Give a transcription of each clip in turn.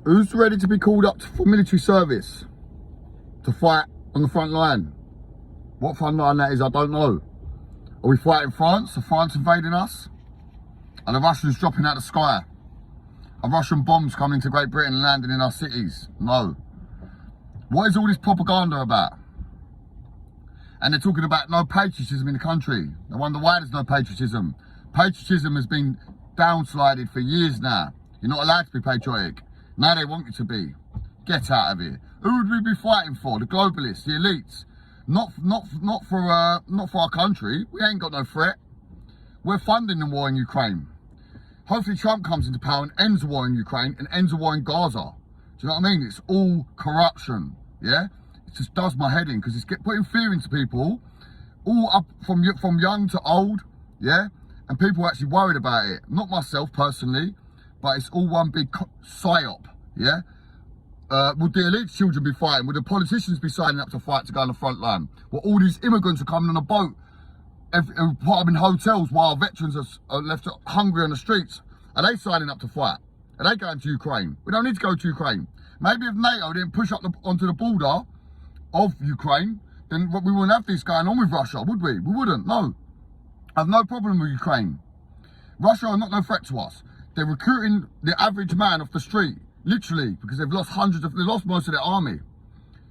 Who's ready to be called up for military service to fight on the front line? What front line that is, I don't know. Are we fighting France? Are France invading us? Are the Russians dropping out of the sky? Are Russian bombs coming to Great Britain and landing in our cities? No. What is all this propaganda about? And they're talking about no patriotism in the country. I wonder why there's no patriotism. Patriotism has been downslided for years now. You're not allowed to be patriotic. Now they want you to be. Get out of here. Who would we be fighting for? The globalists, the elites. Not for our country. We ain't got no threat. We're funding the war in Ukraine. Hopefully Trump comes into power and ends the war in Ukraine and ends the war in Gaza. Do you know what I mean? It's all corruption, yeah? It just does my head in because it's putting fear into people, all up from young to old, yeah? And people are actually worried about it. Not myself personally, but it's all one big psyop, yeah? Would the elite children be fighting? Would the politicians be signing up to fight to go on the front line? Well, all these immigrants are coming on a boat, put them in hotels while veterans are left hungry on the streets. Are they signing up to fight? Are they going to Ukraine? We don't need to go to Ukraine. Maybe if NATO didn't push up onto the border of Ukraine, then we wouldn't have this going on with Russia, would we? We wouldn't, no. I have no problem with Ukraine. Russia are not no threat to us. They're recruiting the average man off the street, literally, because they've lost most of their army.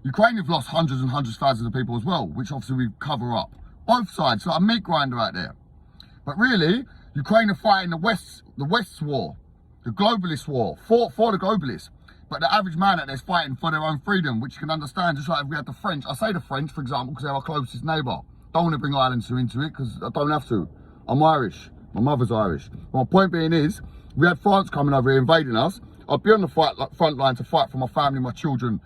Ukraine have lost hundreds and hundreds of thousands of people as well, which obviously we cover up. Both sides, like a meat grinder out there. But really, Ukraine are fighting the West's war, the globalist war, for the globalists. But the average man out there is fighting for their own freedom, which you can understand, just like if we had the French. I say the French, for example, because they're our closest neighbour. Don't want to bring Ireland into it, because I don't have to. I'm Irish. My mother's Irish. My point being is, we had France coming over here invading us. I'd be on the front line to fight for my family, my children,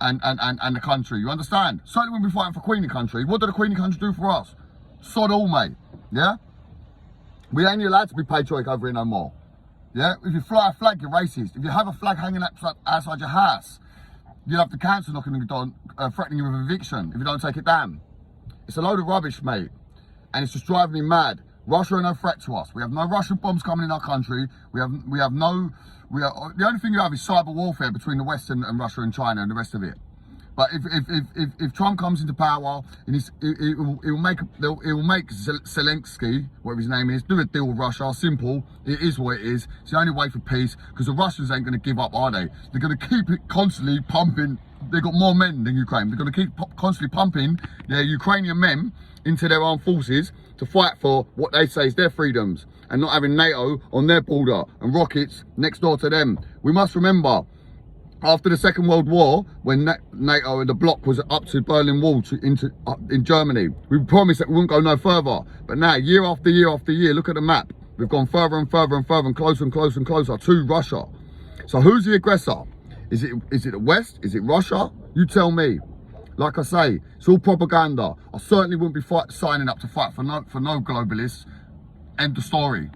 and the country. You understand? Certainly when we're fighting for Queenie country, what did the Queenie country do for us? Sod all, mate. Yeah? We ain't allowed to be patriotic over here no more. Yeah? If you fly a flag, you're racist. If you have a flag hanging outside your house, you'll have the council knocking on your door, threatening you with eviction if you don't take it down. It's a load of rubbish, mate. And it's just driving me mad. Russia are no threat to us. We have no Russian bombs coming in our country. The only thing you have is cyber warfare between the West and Russia and China and the rest of it. But if Trump comes into power, and it will make Zelensky, whatever his name is, do a deal with Russia. Simple. It is what it is. It's the only way for peace, because the Russians ain't going to give up, are they? They're going to keep it constantly pumping. They've got more men than Ukraine. They're going to keep constantly pumping their Ukrainian men into their armed forces to fight for what they say is their freedoms, and not having NATO on their border and rockets next door to them. We must remember, after the Second World War, when NATO and the bloc was up to Berlin Wall in Germany, we promised that we wouldn't go no further. But now, year after year after year, look at the map. We've gone further and further and further and closer and closer and closer to Russia. So who's the aggressor? Is it the West? Is it Russia? You tell me. Like I say, it's all propaganda. I certainly wouldn't be signing up to fight for no globalists. End of story.